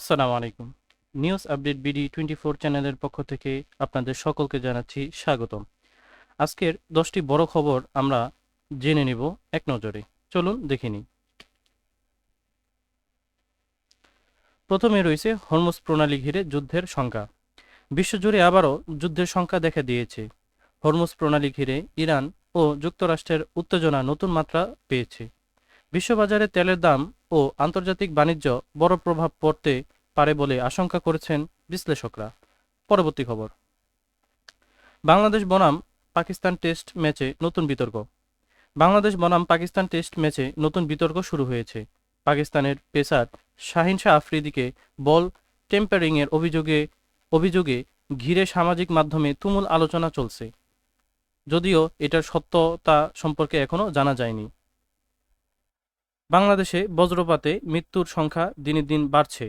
আসসালামু আলাইকুম। News update BD 24 চ্যানেলের পক্ষ থেকে আপনাদের সকলকে জানাচ্ছি স্বাগতম। আজকের 10টি বড় খবর আমরা জেনে নিব এক নজরে। চলুন দেখে নিই। প্রথমে রয়েছে হরমুজ প্রণালী ঘিরে যুদ্ধের শঙ্কা। বিশ্বজুড়ে আবারও যুদ্ধের শঙ্কা দেখা দিয়েছে। হরমুজ প্রণালী ঘিরে ইরান ও যুক্তরাষ্ট্রের উত্তেজনা নতুন মাত্রা পেয়েছে। বিশ্ববাজারে তেলের দাম ও আন্তর্জাতিক বাণিজ্য বড় প্রভাব পড়তে পারে বলে আশঙ্কা করেছেন বিশ্লেষকরা। পরবর্তী খবর, বাংলাদেশ বনাম পাকিস্তান টেস্ট ম্যাচে নতুন বিতর্ক। বাংলাদেশ বনাম পাকিস্তান টেস্ট ম্যাচে নতুন বিতর্ক শুরু হয়েছে। পাকিস্তানের পেসার শাহিন শাহ আফ্রিদিকে বল টেম্পারিংয়ের অভিযোগে ঘিরে সামাজিক মাধ্যমে তুমুল আলোচনা চলছে, যদিও এটার সত্যতা সম্পর্কে এখনও জানা যায়নি। বাংলাদেশে বজ্রপাতে মৃত্যুর সংখ্যা দিনে দিন বাড়ছে।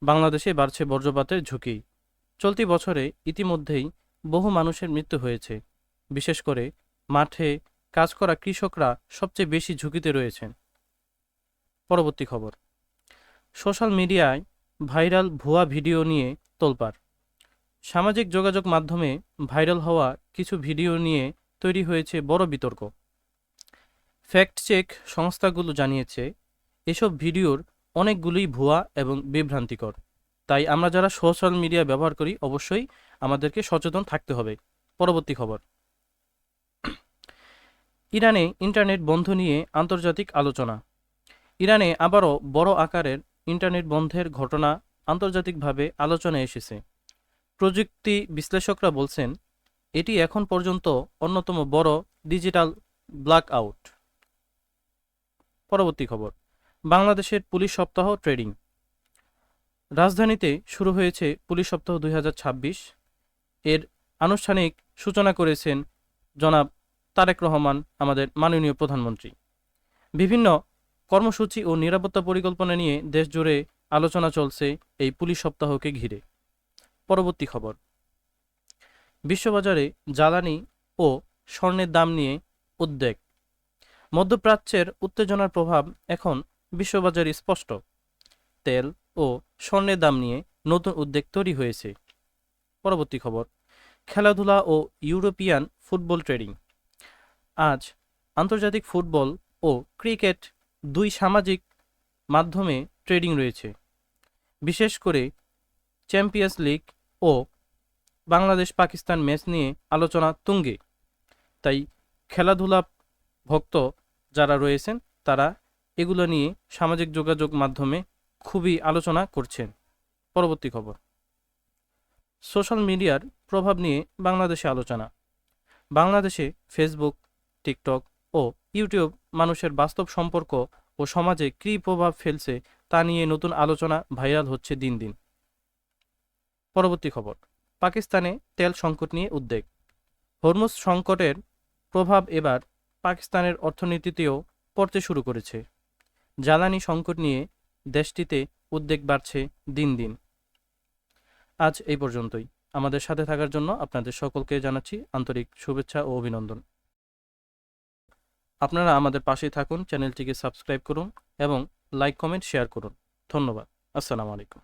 বাংলাদেশে বাড়ছে বজ্রপাতের ঝুঁকি। চলতি বছরে ইতিমধ্যেই বহু মানুষের মৃত্যু হয়েছে। বিশেষ করে মাঠে কাজ করা কৃষকরা সবচেয়ে বেশি ঝুঁকিতে রয়েছেন। পরবর্তী খবর, সোশ্যাল মিডিয়ায় ভাইরাল ভুয়া ভিডিও নিয়ে তোলপাড়। সামাজিক যোগাযোগ মাধ্যমে ভাইরাল হওয়া কিছু ভিডিও নিয়ে তৈরি হয়েছে বড় বিতর্ক। ফ্যাক্ট চেক সংস্থাগুলো জানিয়েছে এসব ভিডিওর অনেকগুলোই ভুয়া এবং বিভ্রান্তিকর। তাই আমরা যারা সোশ্যাল মিডিয়া ব্যবহার করি অবশ্যই আমাদেরকে সচেতন থাকতে হবে। পরবর্তী খবর, ইরানে ইন্টারনেট বন্ধ নিয়ে আন্তর্জাতিক আলোচনা। ইরানে আবারও বড় আকারের ইন্টারনেট বন্ধের ঘটনা আন্তর্জাতিকভাবে আলোচনায় এসেছে। প্রযুক্তি বিশ্লেষকরা বলছেন এটি এখন পর্যন্ত অন্যতম বড় ডিজিটাল ব্ল্যাক আউট। পরবর্তী খবর, বাংলাদেশের পুলিশ সপ্তাহ ট্রেডিং। রাজধানীতে শুরু হয়েছে পুলিশ সপ্তাহ 2026। এর আনুষ্ঠানিক সূচনা করেছেন জনাব তারেক রহমান, আমাদের মাননীয় প্রধানমন্ত্রী। বিভিন্ন কর্মসূচি ও নিরাপত্তা পরিকল্পনা নিয়ে দেশজুড়ে আলোচনা চলছে এই পুলিশ সপ্তাহকে ঘিরে। পরবর্তী খবর, বিশ্ববাজারে জ্বালানি ও স্বর্ণের দাম নিয়ে উদ্বেগ। মধ্যপ্রাচ্যের উত্তেজনার প্রভাব এখন বিশ্ববাজারে স্পষ্ট। তেল ও স্বর্ণের দাম নিয়ে নতুন উদ্বেগ তৈরি হয়েছে। পরবর্তী খবর, খেলাধুলা ও ইউরোপিয়ান ফুটবল ট্রেডিং। আজ আন্তর্জাতিক ফুটবল ও ক্রিকেট দুই সামাজিক মাধ্যমে ট্রেডিং রয়েছে। বিশেষ করে চ্যাম্পিয়ন্স লিগ ও বাংলাদেশ পাকিস্তান ম্যাচ নিয়ে আলোচনা তুঙ্গে। তাই খেলাধুলা ভক্ত যারা রয়েছেন তারা এগুলো নিয়ে সামাজিক যোগাযোগ মাধ্যমে খুবই আলোচনা করছেন। পরবর্তী খবর, সোশ্যাল মিডিয়ার প্রভাব নিয়ে বাংলাদেশে আলোচনা। বাংলাদেশে ফেসবুক, টিকটক ও ইউটিউব মানুষের বাস্তব সম্পর্ক ও সমাজে কী প্রভাব ফেলছে তা নিয়ে নতুন আলোচনা ভাইরাল হচ্ছে দিন দিন। পরবর্তী খবর, পাকিস্তানে তেল সংকট নিয়ে উদ্বেগ। হরমুজ সংকটের প্রভাব এবার পাকিস্তানের অর্থনীতিতেও পড়তে শুরু করেছে। জ্বালানি সংকট নিয়ে দেশটিতে উদ্বেগ বাড়ছে দিন দিন। আজ এই পর্যন্তই। আমাদের সাথে থাকার জন্য আপনাদের সকলকে জানাচ্ছি আন্তরিক শুভেচ্ছা ও অভিনন্দন। আপনারা আমাদের পাশেই থাকুন, চ্যানেলটিকে সাবস্ক্রাইব করুন এবং লাইক, কমেন্ট, শেয়ার করুন। ধন্যবাদ। আসসালামু আলাইকুম।